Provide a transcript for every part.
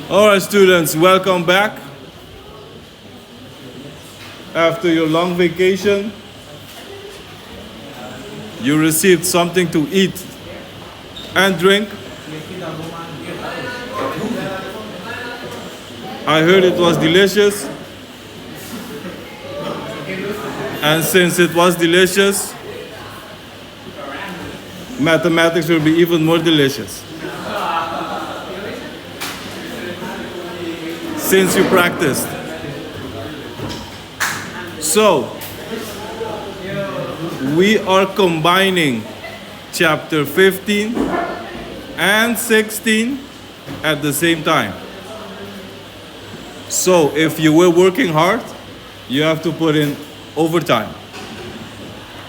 All right, students, welcome back. After your long vacation, you received something to eat and drink. I heard it was delicious. And since it was delicious, mathematics will be even more delicious. Since you practiced. So, we are combining chapter 15 and 16 at the same time. So, if you were working hard, you have to put in overtime.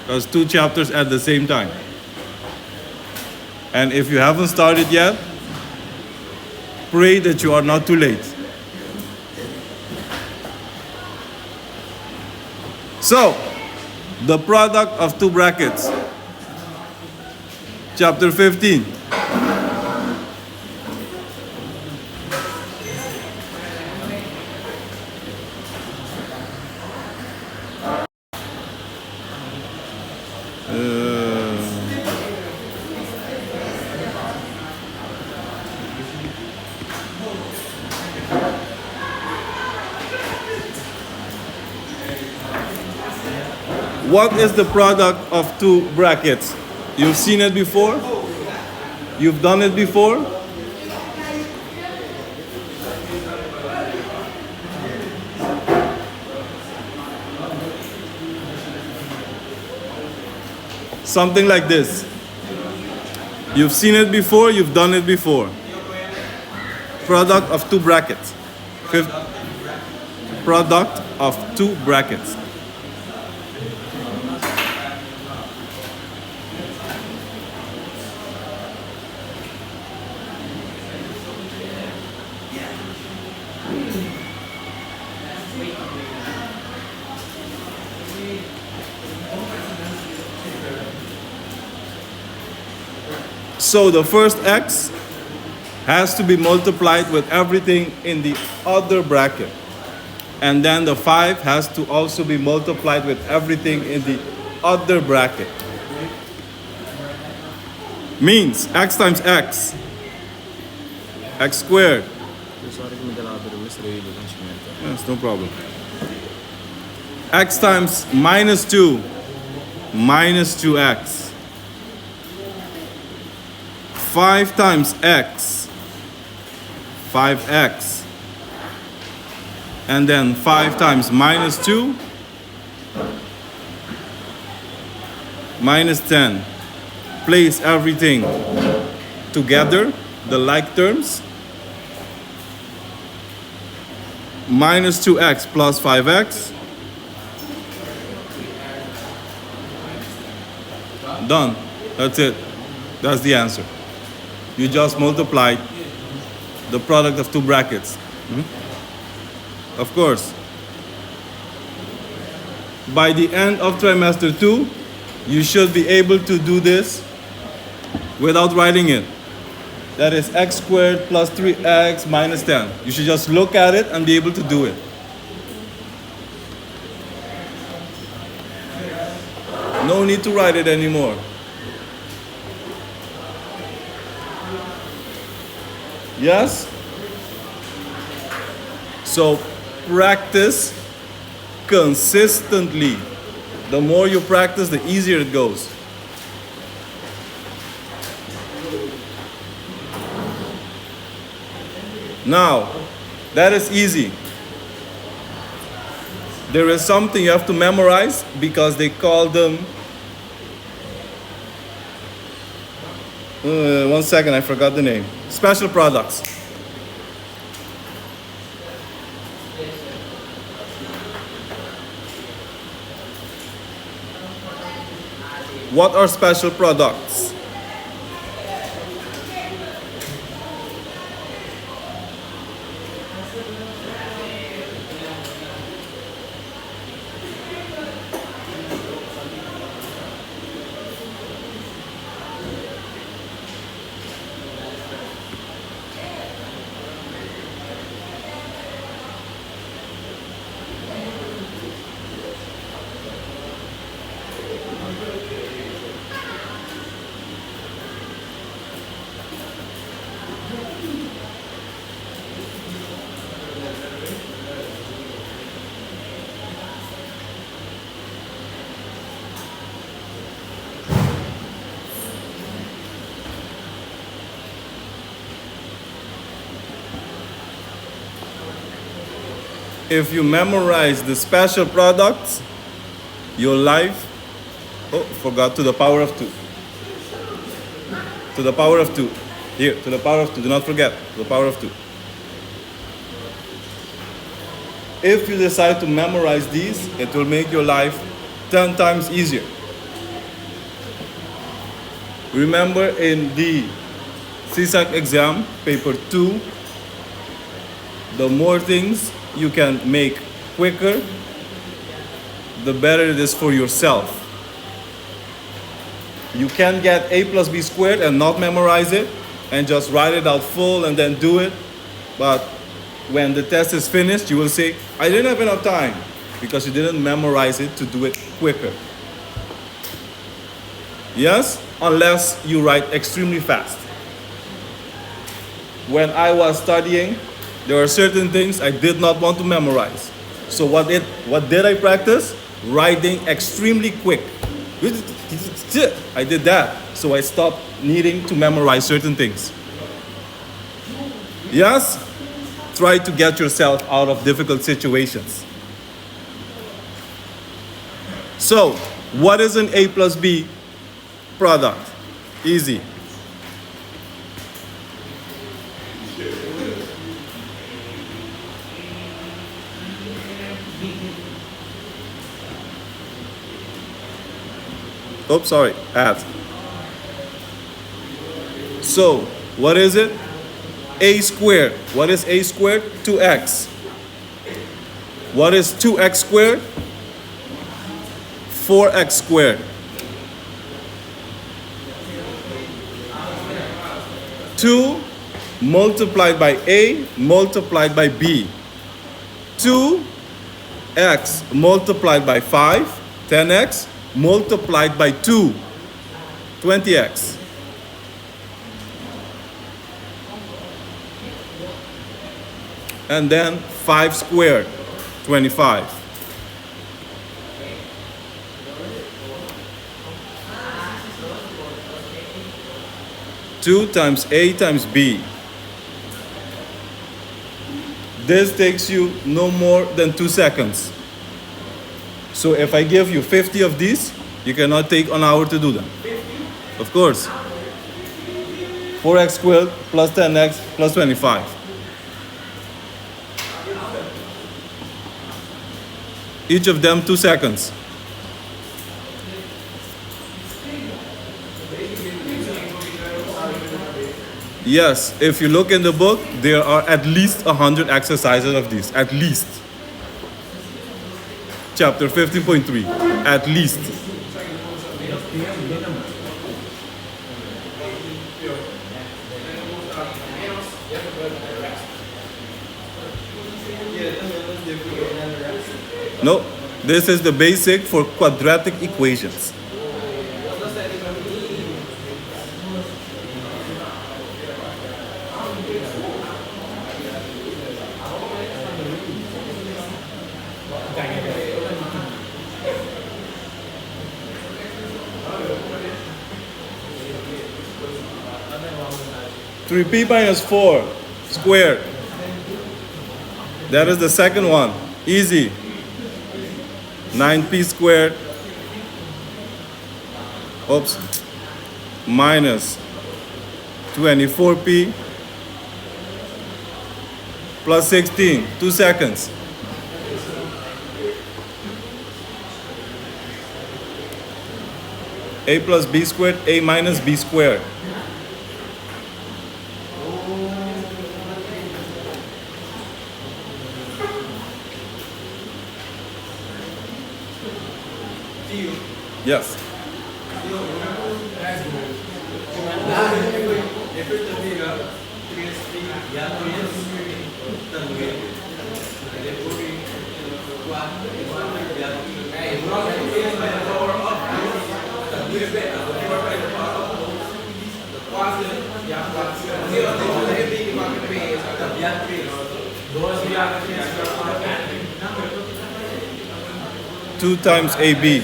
Because 2 chapters at the same time. And if you haven't started yet, pray that you are not too late. So, the product of 2 brackets. Chapter 15. What is the product of 2 brackets? You've seen it before? You've done it before? Something like this. You've seen it before, you've done it before. Product of 2 brackets. Product of 2 brackets. So the first x has to be multiplied with everything in the other bracket. And then the 5 has to also be multiplied with everything in the other bracket. Means x times x. X squared. Yes, no problem. X times minus 2. Minus 2x. 5 times x, 5x, and then 5 times minus 2, minus 10. Place everything together, the like terms. Minus 2x plus 5x. Done. That's it. That's the answer. You just multiplied the product of 2 brackets. Of course. By the end of trimester 2, you should be able to do this without writing it. That is x squared plus 3x minus 10. You should just look at it and be able to do it. No need to write it anymore. Yes? So practice consistently. The more you practice, the easier it goes. Now, that is easy. There is something you have to memorize because they call them... one second, I forgot the name. Special products. What are special products? If you memorize the special products, your life, oh, forgot, to the power of 2. To the power of 2. Here, to the power of 2. Do not forget, to the power of 2. If you decide to memorize these, it will make your life 10 times easier. Remember in the CSAC exam, paper 2, the more things you can make quicker, the better it is for yourself. You can get a plus b squared and not memorize it and just write it out full and then do it. But when the test is finished, you will say, I didn't have enough time because you didn't memorize it to do it quicker. Yes? Unless you write extremely fast. When I was studying, there are certain things I did not want to memorize. So what did I practice? Writing extremely quick. I did that. So I stopped needing to memorize certain things. Yes? Try to get yourself out of difficult situations. So, what is an A plus B product? Easy. Oops, sorry, add. So, what is it? A squared. What is a squared? 2x. What is 2x squared? 4x squared. 2 multiplied by a multiplied by b. 2x multiplied by 5, 10x, multiplied by 2, 20x. And then 5 squared, 25. Two times A times B. This takes you no more than 2 seconds. So if I give you 50 of these, you cannot take an hour to do them. Of course. 4x squared plus 10x plus 25. Each of them 2 seconds. Yes, if you look in the book, there are at least 100 exercises of these. At least. Chapter 15.3. At least. No, this is the basic for quadratic equations. Three p minus 4 squared. That is the second one. Easy. 9p squared. Oops. Minus 24p plus 16. 2 seconds. A plus b squared, a minus b squared. Yes. Two times AB.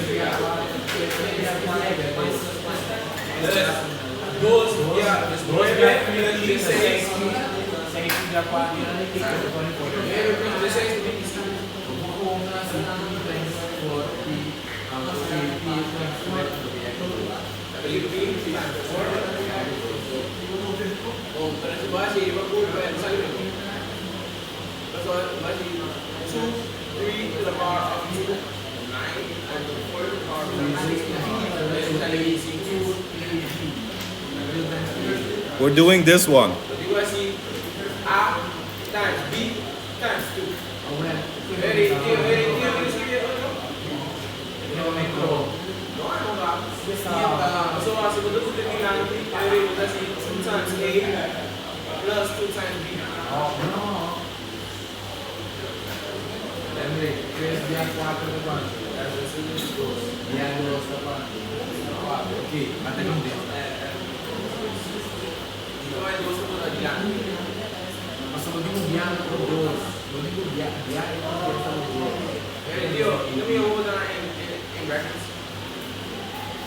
We're doing this one.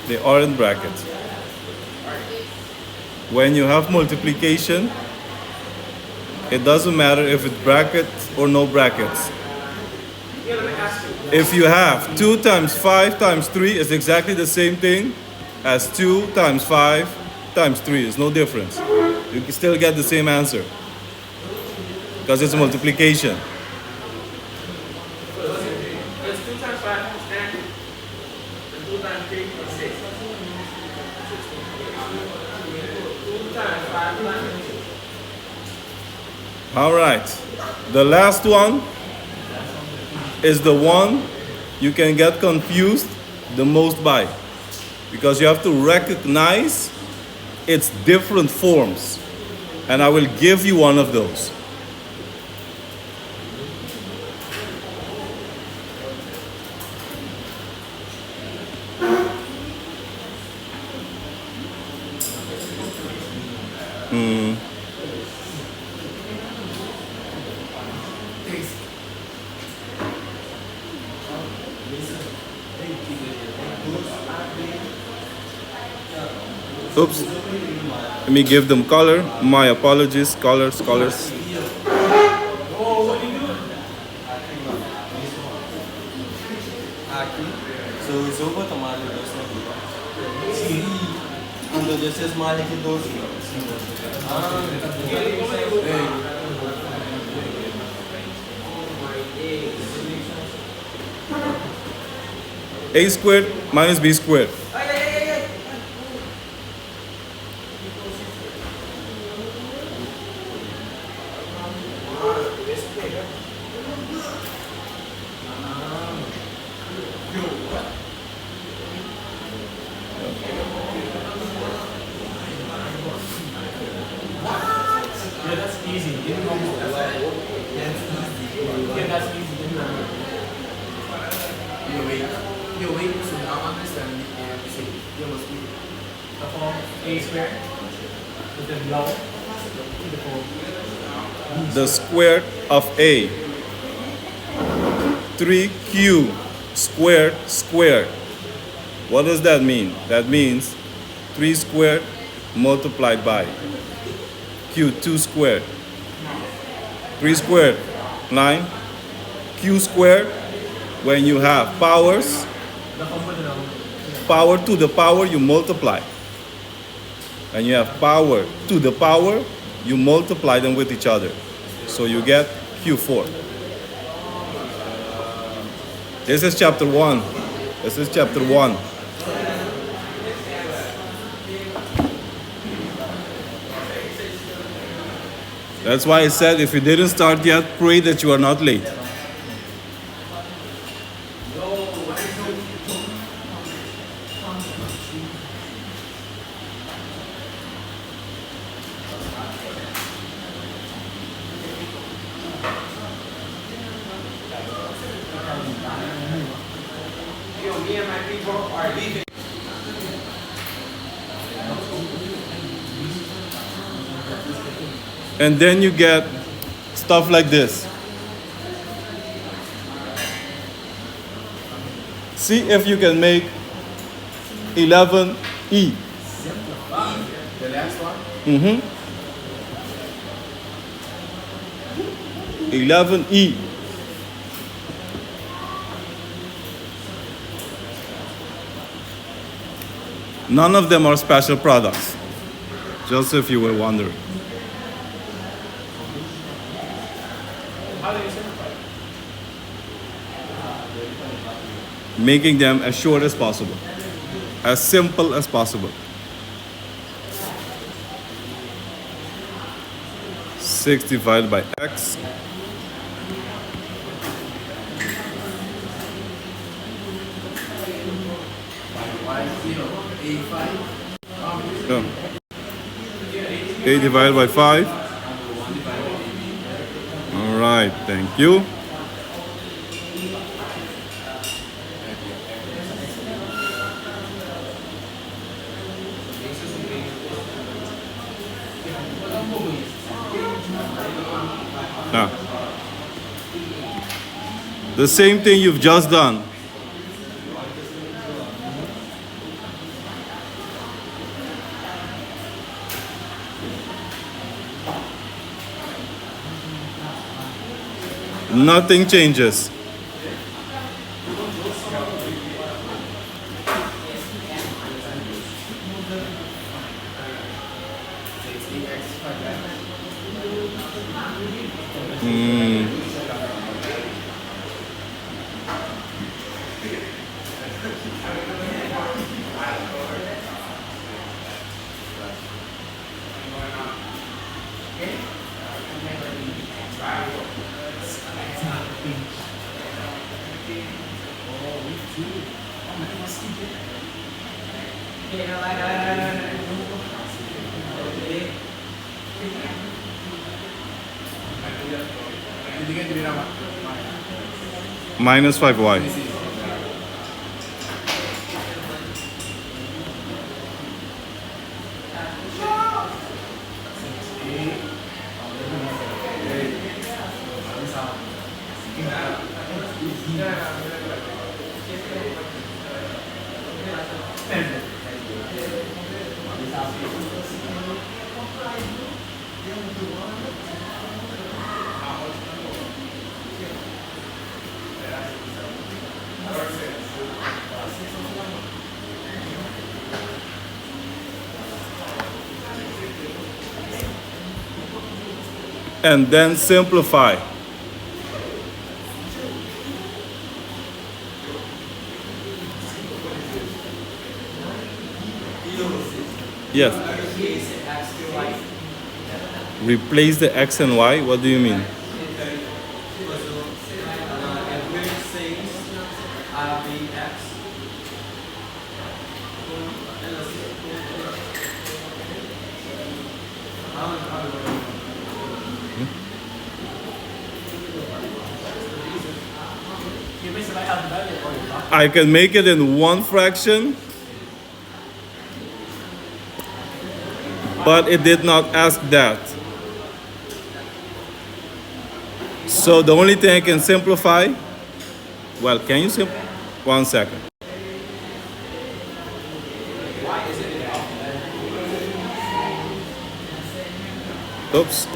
They are in brackets. When you have multiplication, it doesn't matter if it's brackets or no brackets. If you have 2 times 5 times 3 is exactly the same thing as 2 times 5 times 3. There's no difference. You can still get the same answer because it's a multiplication. All right, the last one is the one you can get confused the most by, because you have to recognize its different forms, and I will give you one of those. Oops. Let me give them color. My apologies. Colors. A squared minus B squared. The square of A. 3q squared. What does that mean? That means 3 squared multiplied by q, 2 squared. 3 squared, 9. Q squared, when you have powers, power to the power, you multiply. And you have power to the power, you multiply them with each other. So you get Q4. This is chapter 1. That's why I said if you didn't start yet, pray that you are not late. And then you get stuff like this. See if you can make 11E. The last one? 11E. None of them are special products, just if you were wondering. How do you simplify? Making them as short as possible, as simple as possible. 6 divided by x. No. 8 divided by 5. All right, thank you. Now, the same thing you've just done. Nothing changes. Minus 5y. And then simplify. Yes. Replace the x and y? What do you mean? I can make it in one fraction, but it did not ask that. So the only thing I can simplify, well, can you simplify? 1 second. Oops.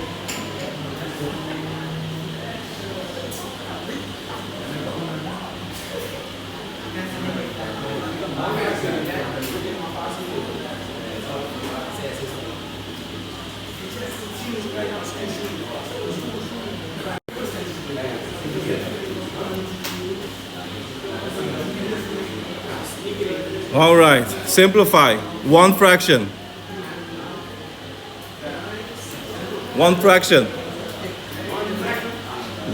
All right, simplify. One fraction. One fraction.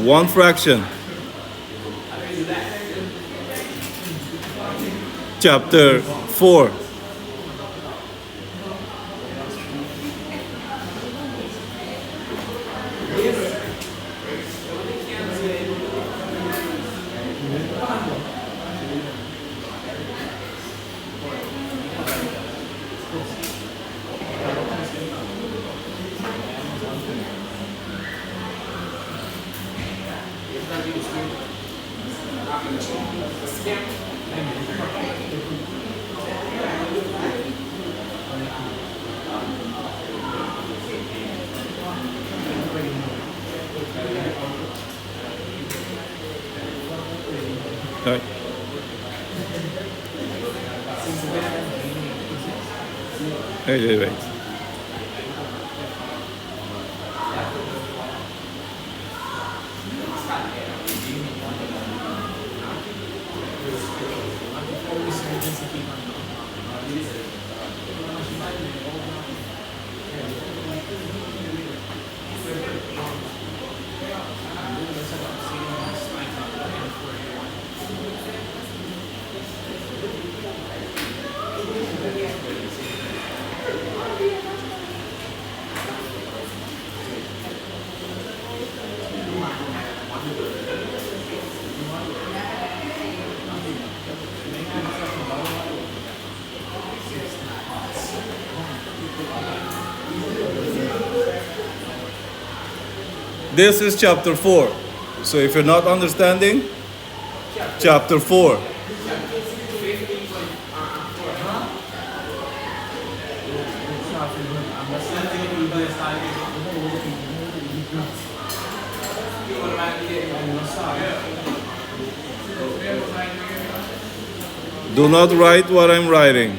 One fraction. Chapter 4. Right. Wait. This is chapter 4. So if you're not understanding, chapter 4. Do not write what I'm writing.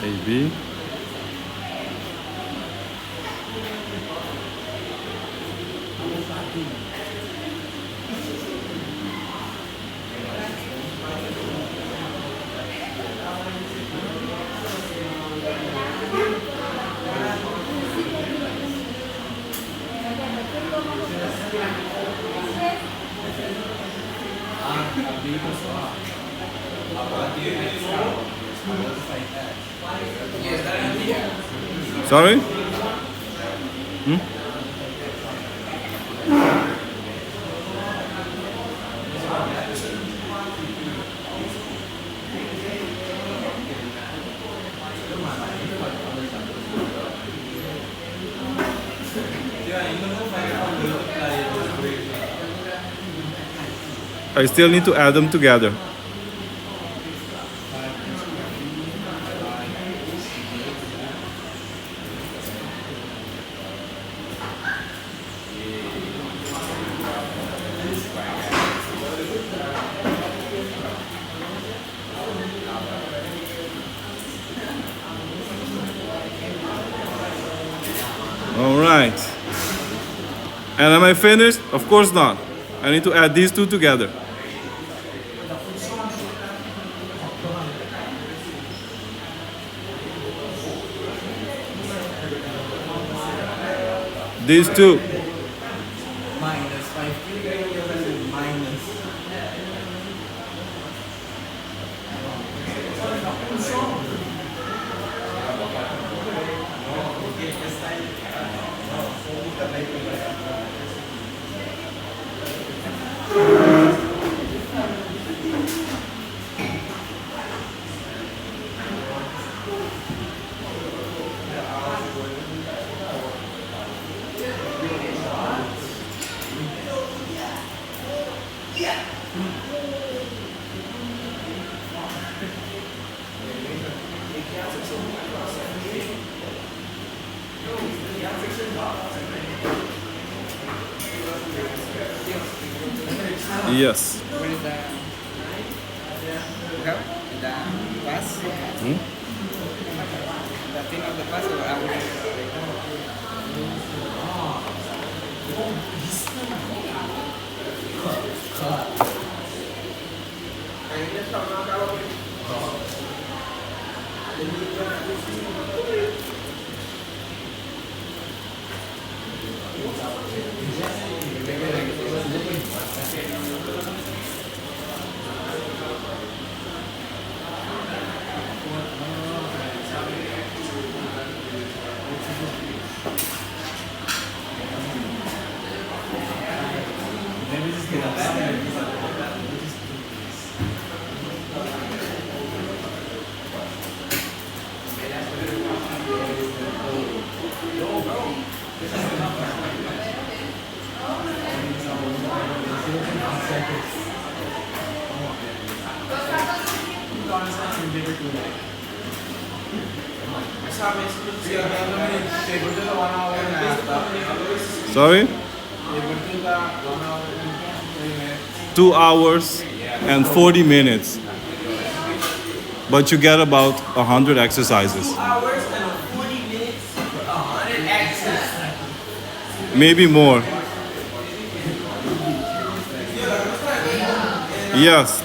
AB. Sorry? I still need to add them together. All right. And am I finished? Of course not. I need to add these two together. These two. Minus 5 minus. Yes. Where is the pass? The thing of the pass or I will Sorry? 2 hours and 40 minutes. But you get about 100 exercises. Hours and 40 minutes for 100 exercises. Maybe more. Yes.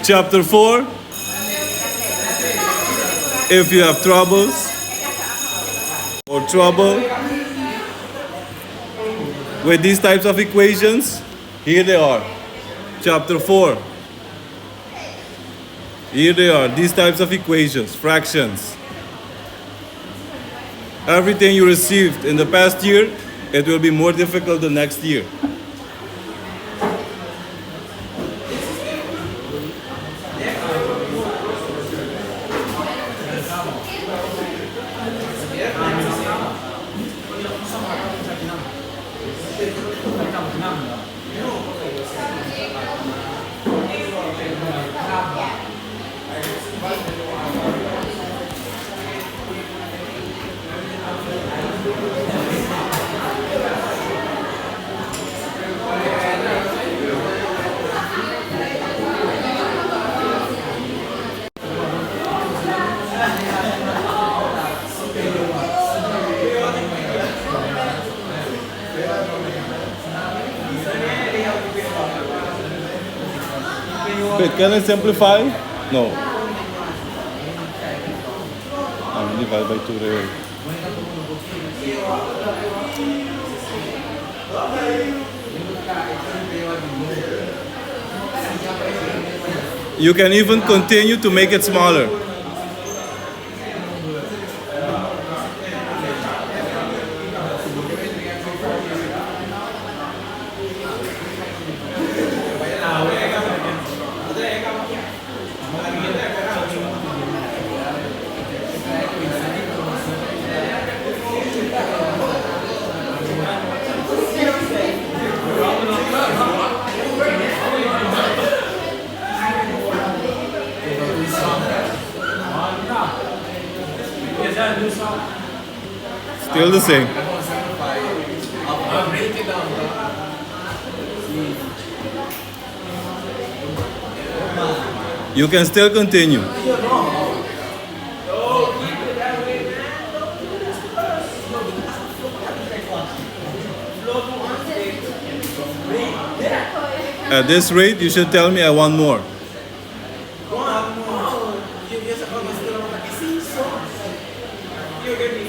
Chapter 4. If you have troubles or trouble with these types of equations, here they are. Chapter 4. Here they are, these types of equations, fractions. Everything you received in the past year, it will be more difficult the next year. Wait, can I simplify? No. I'm divided by 2 there. You can even continue to make it smaller. Still the same. You can still continue. At this rate, you should tell me I want more.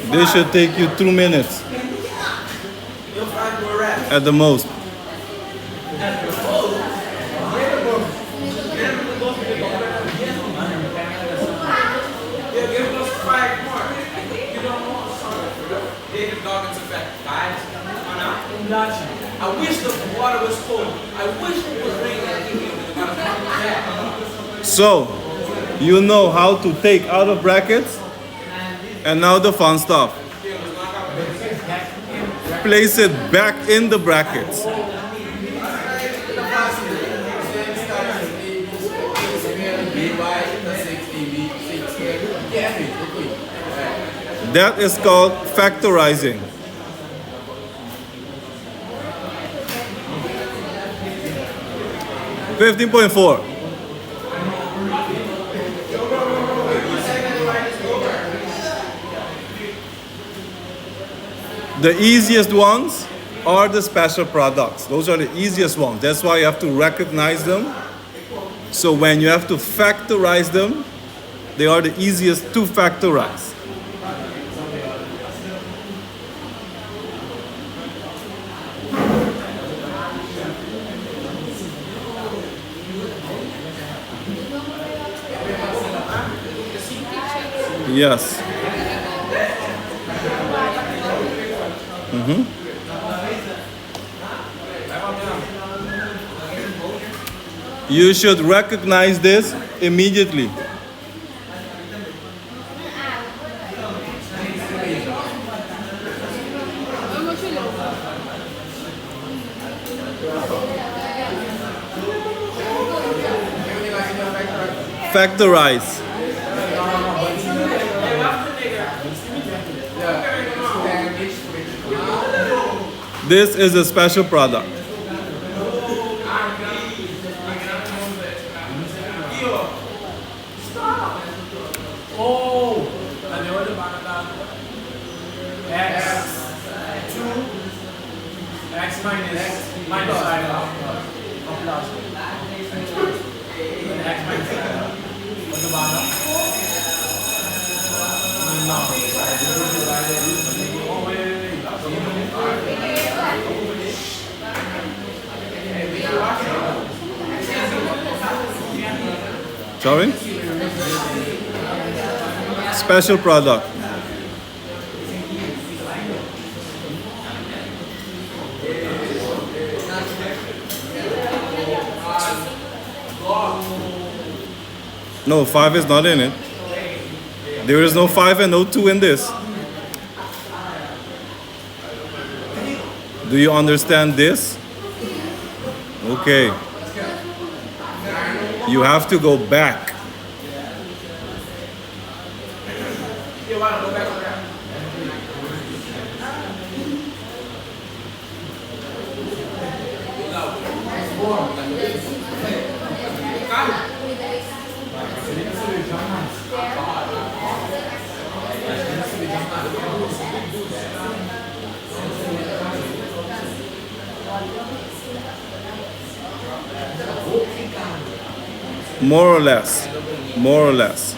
This should take you 2 minutes at the most. I wish the water was cold. I wish it was raining. So, you know how to take out of brackets, and now the fun stuff. Place it back in the brackets. That is called factorizing. $15.4. The easiest ones are the special products. Those are the easiest ones. That's why you have to recognize them. So when you have to factorize them, they are the easiest to factorize. Yes. You should recognize this immediately. Factorize. This is a special product. Oh, X minus side of plus. X minus at the bottom. No. Oh, wait. Sorry? Special product. No, 5 is not in it. There is no 5 and no 2 in this. Do you understand this? Okay. You have to go back. More or less. More or less.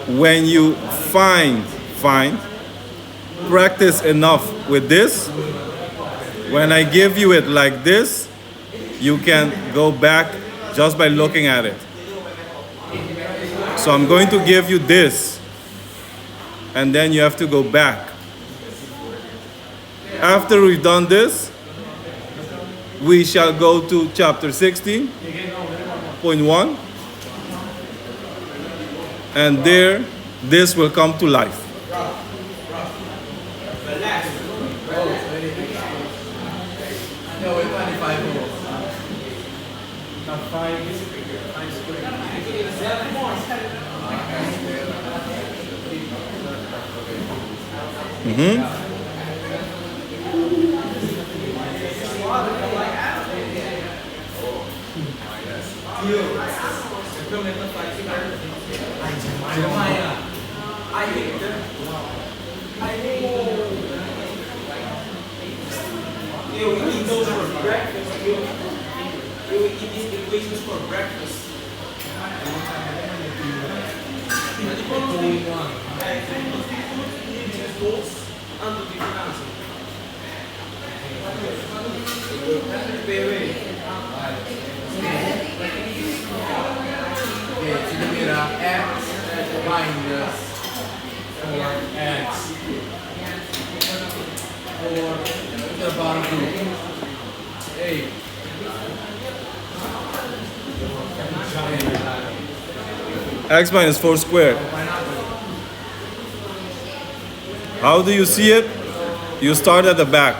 When you find, practice enough with this, when I give you it like this, you can go back just by looking at it. So I'm going to give you this, and then you have to go back. After we've done this, we shall go to chapter 16.1, and there, this will come to life. We eat those for breakfast. We eat these equations for breakfast. Hey. X minus 4 squared. How do you see it? You start at the back.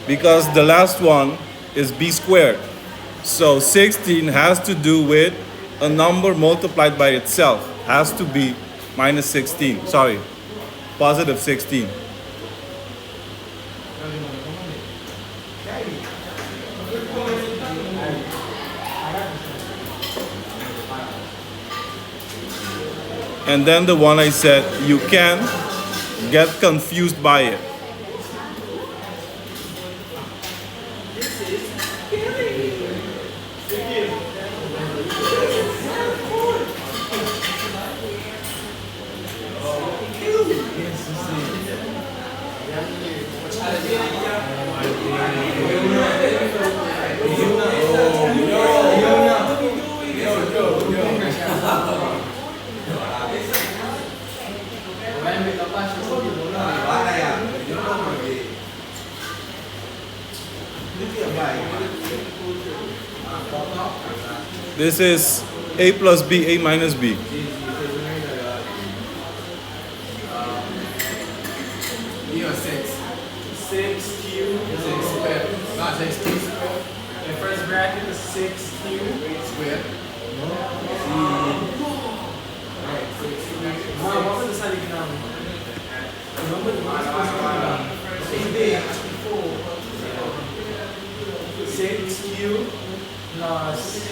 Because the last one is b squared. So 16 has to do with a number multiplied by itself. Has to be minus 16. Sorry, positive 16. And then the one I said, you can get confused by it. This is a plus b, a minus b. Six cubed. The first bracket is 6 cubed. Vamos começar aqui na six cubed plus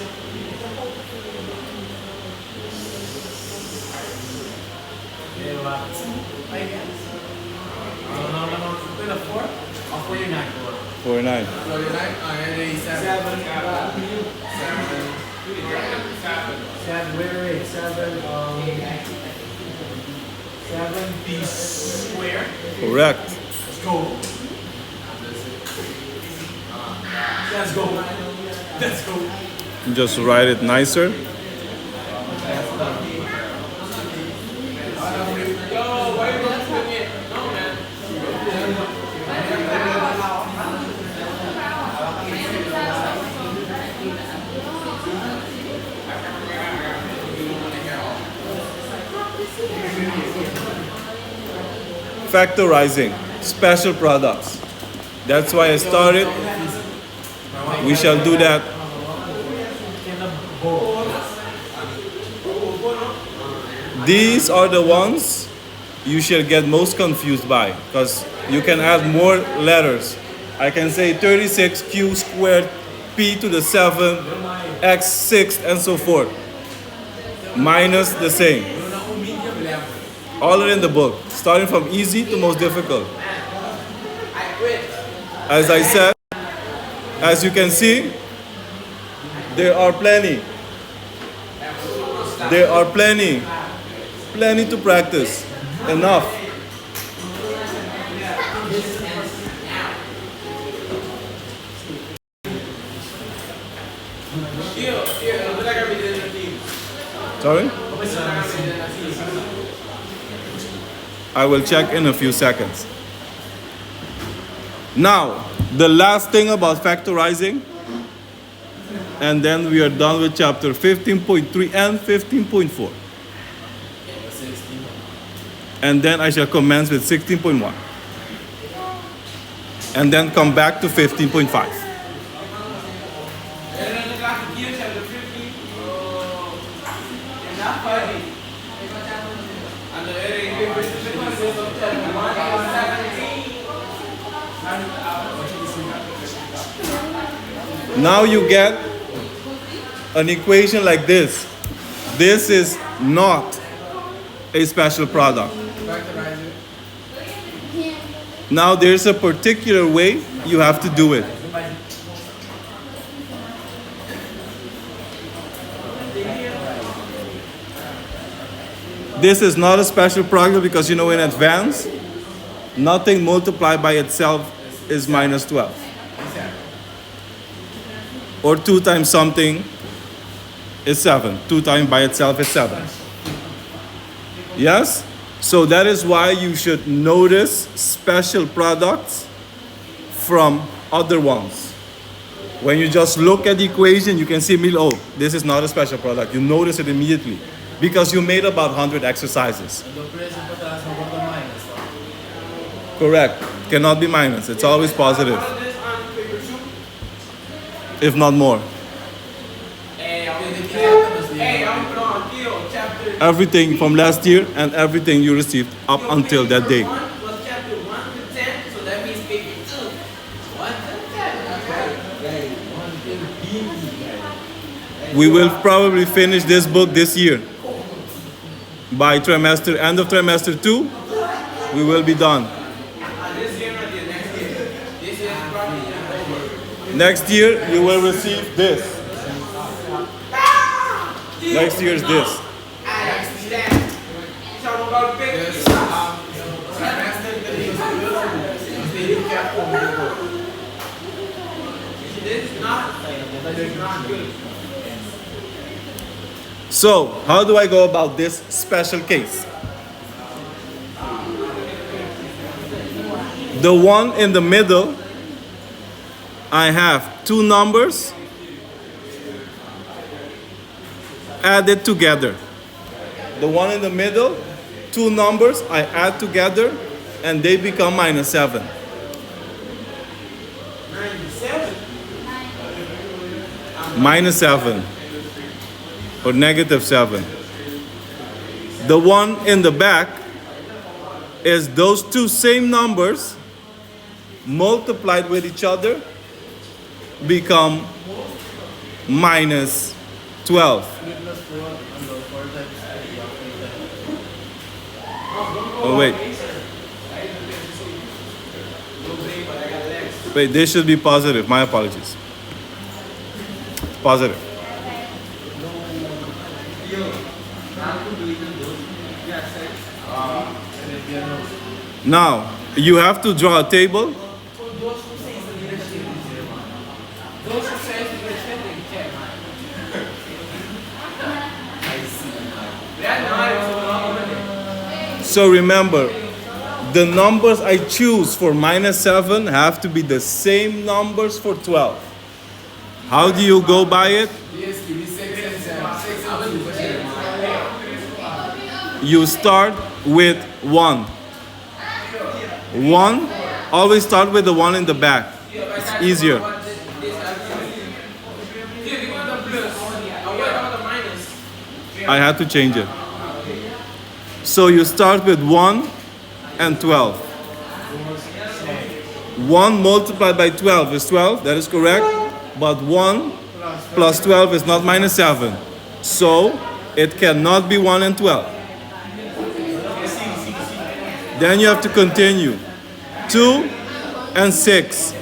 no, 4 or 49. 49. 7 square. Correct. Let's go. Let's go. Let's go. Just write it nicer. Yo, why are you doing it? No, man. Factorizing special products. That's why I started. We shall do that. These are the ones you shall get most confused by because you can add more letters. I can say 36q squared p to the 7 x 6 and so forth. Minus the same. All are in the book, starting from easy to most difficult. As I said, as you can see, there are plenty. There are plenty to practice. Enough. Sorry? I will check in a few seconds. Now, the last thing about factorizing, and then we are done with chapter 15.3 and 15.4. And then I shall commence with 16.1. And then come back to 15.5. Now you get an equation like this. This is not a special product. Now there's a particular way you have to do it. This is not a special product because you know in advance, nothing multiplied by itself is minus 12. Or 2 times something is 7. 2 times by itself is 7. Yes? So that is why you should notice special products from other ones. When you just look at the equation, you can see immediately, oh, this is not a special product. You notice it immediately because you made about 100 exercises. Correct. Cannot be minus. It's always positive, if not more. Everything from last year and everything you received up until that day. We will probably finish this book this year. By trimester, end of trimester 2, we will be done. Next year, you will receive this. Next year is this. So, how do I go about this special case? The one in the middle, I have two numbers added together. The one in the middle, two numbers I add together and they become -7. -7 or -7. The one in the back is those two same numbers multiplied with each other become -12. Oh wait. Wait, this should be positive. My apologies. Positive. Now, you have to draw a table. So remember, the numbers I choose for -7 have to be the same numbers for 12. How do you go by it? You start with 1. 1, always start with the one in the back. It's easier. I had to change it. So you start with 1 and 12. 1 multiplied by 12 is 12, that is correct. But 1 plus 12 is not -7. So it cannot be 1 and 12. Then you have to continue. 2 and 6.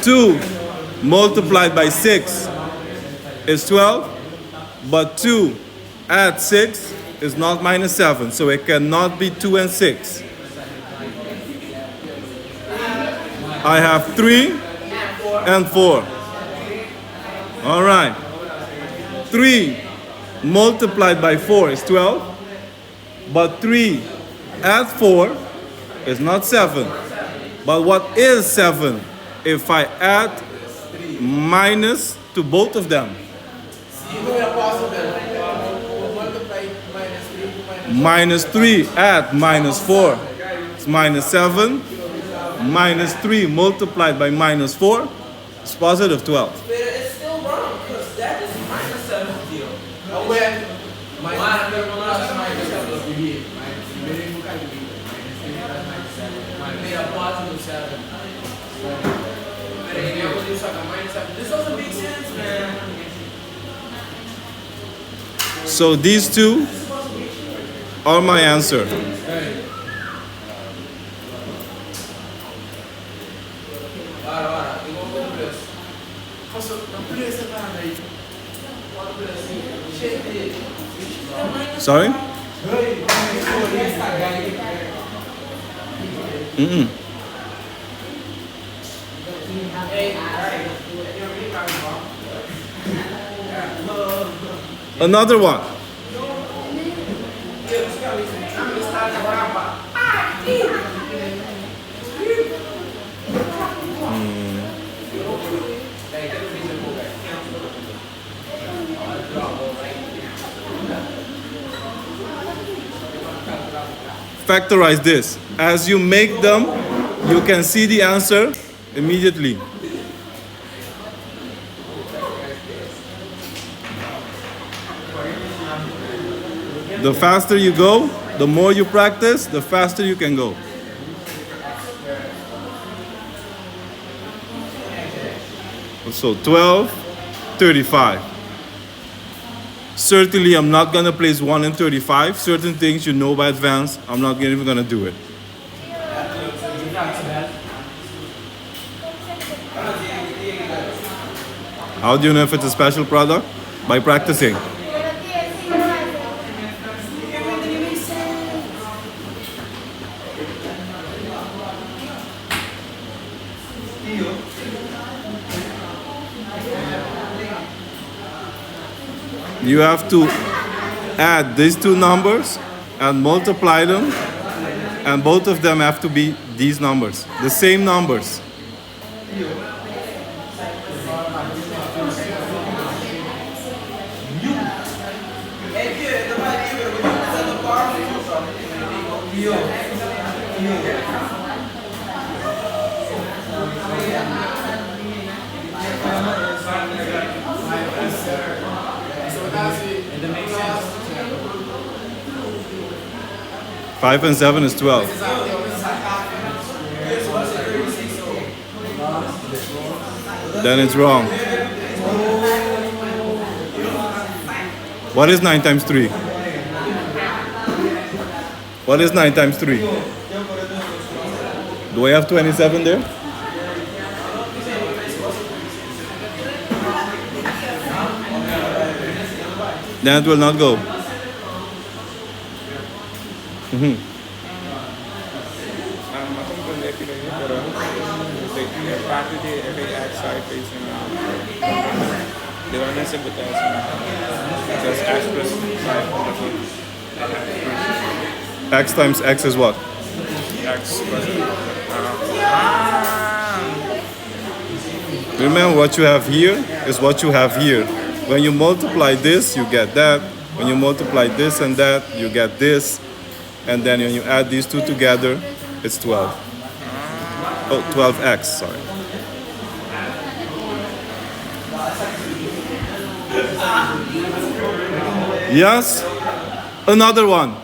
2 multiplied by 6 is 12, but 2 add 6 is not -7, so it cannot be 2 and 6. I have 3 and 4. All right. 3 multiplied by 4 is 12, but 3 add 4 is not 7. But what is 7 if I add minus to both of them? -3 add -4 is -7. -3 multiplied by -4 is +12. It's still wrong because that is -7 deal. This doesn't make sense, man. So these two are my answer. Sorry? Another one. factorize this. As you make them, you can see the answer immediately. The faster you go, the more you practice, the faster you can go. So 12, 35. Certainly, I'm not gonna place 1 and 35. Certain things you know by advance, I'm not even gonna do it. How do you know if it's a special product? By practicing. You have to add these two numbers and multiply them, and both of them have to be these numbers, the same numbers. It makes sense. 5 and 7 is 12. Then it's wrong. What is 9 times 3? What is 9 times 3? Do I have 27 there? Then it will not go. Akong connected na yun, pero parte di every outside facing di ba nasa butas just x plus 5 X times X is what? x plus Remember, what you have here is what you have here. When you multiply this, you get that. When you multiply this and that, you get this. And then when you add these two together, it's 12. Oh, 12x, sorry. Yes? Another one.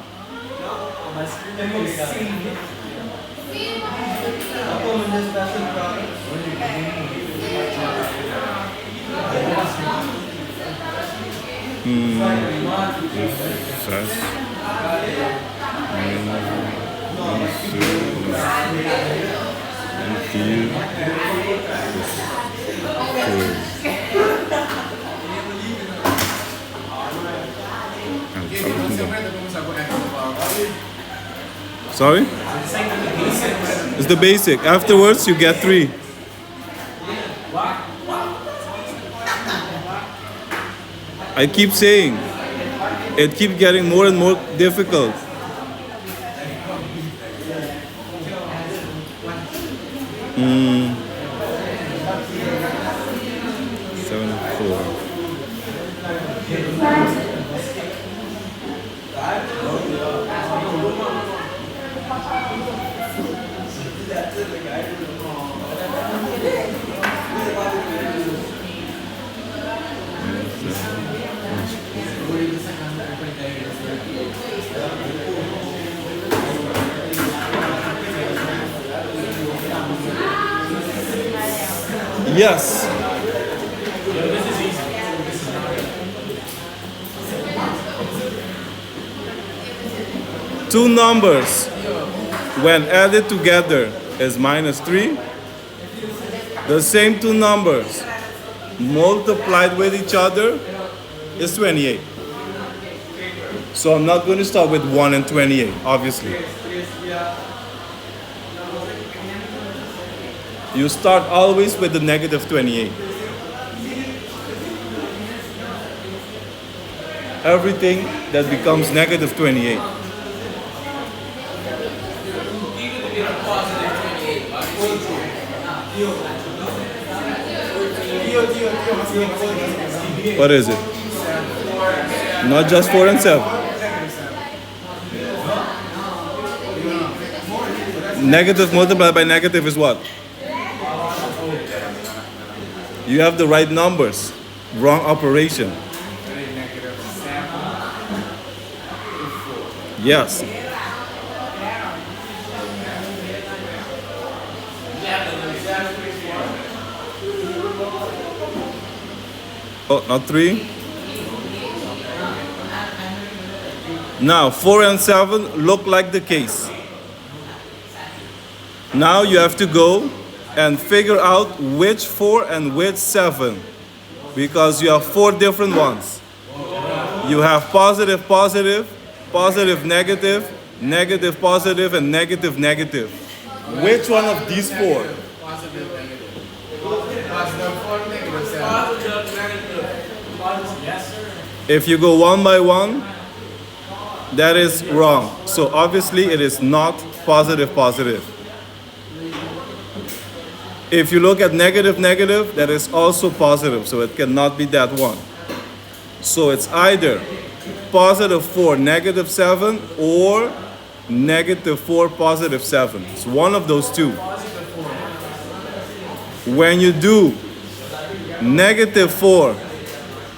Sorry? It's the basic. Afterwards, you get 3. I keep saying, it keeps getting more and more difficult. Seven, 4. Yes. Two numbers, when added together, is -3. The same two numbers multiplied with each other is 28. So I'm not going to start with 1 and 28, obviously. You start always with the -28. Everything that becomes -28. What is it? Not just 4 and 7. Negative multiplied by negative is what? You have the right numbers. Wrong operation. Yes. Oh, not 3. Now, 4 and 7 look like the case. Now you have to go and figure out which 4 and which 7, because you have 4 different ones. You have positive, positive, positive, negative, negative, positive, and negative, negative. Which one of these 4? Positive, negative. Positive 4, negative 7. Positive, negative. Positive, yes, sir. If you go one by one, that is wrong. So obviously it is not positive, positive. If you look at negative, negative, that is also positive. So it cannot be that one. So it's either positive 4, negative 7, or negative 4, positive 7. It's one of those two. When you do negative 4,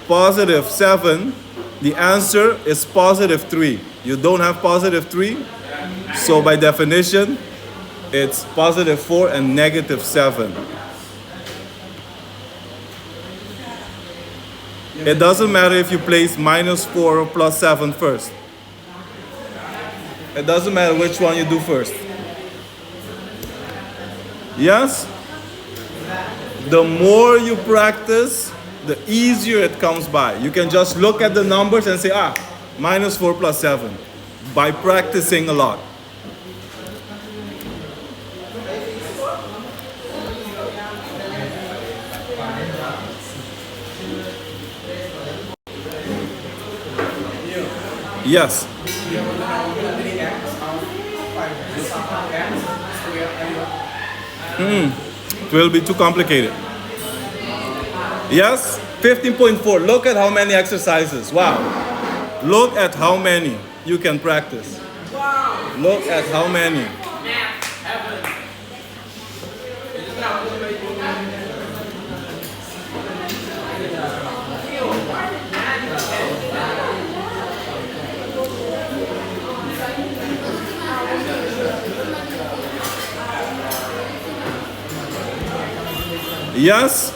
positive 7, the answer is positive 3. You don't have positive 3, so by definition, it's positive 4 and negative 7. It doesn't matter if you place minus 4 or plus 7 first. It doesn't matter which one you do first. Yes? The more you practice, the easier it comes by. You can just look at the numbers and say, minus 4 plus 7, by practicing a lot. Yes. It will be too complicated. Yes? 15.4. Look at how many exercises. Wow. Look at how many you can practice. Wow. Look at how many. Math, heaven. Yes?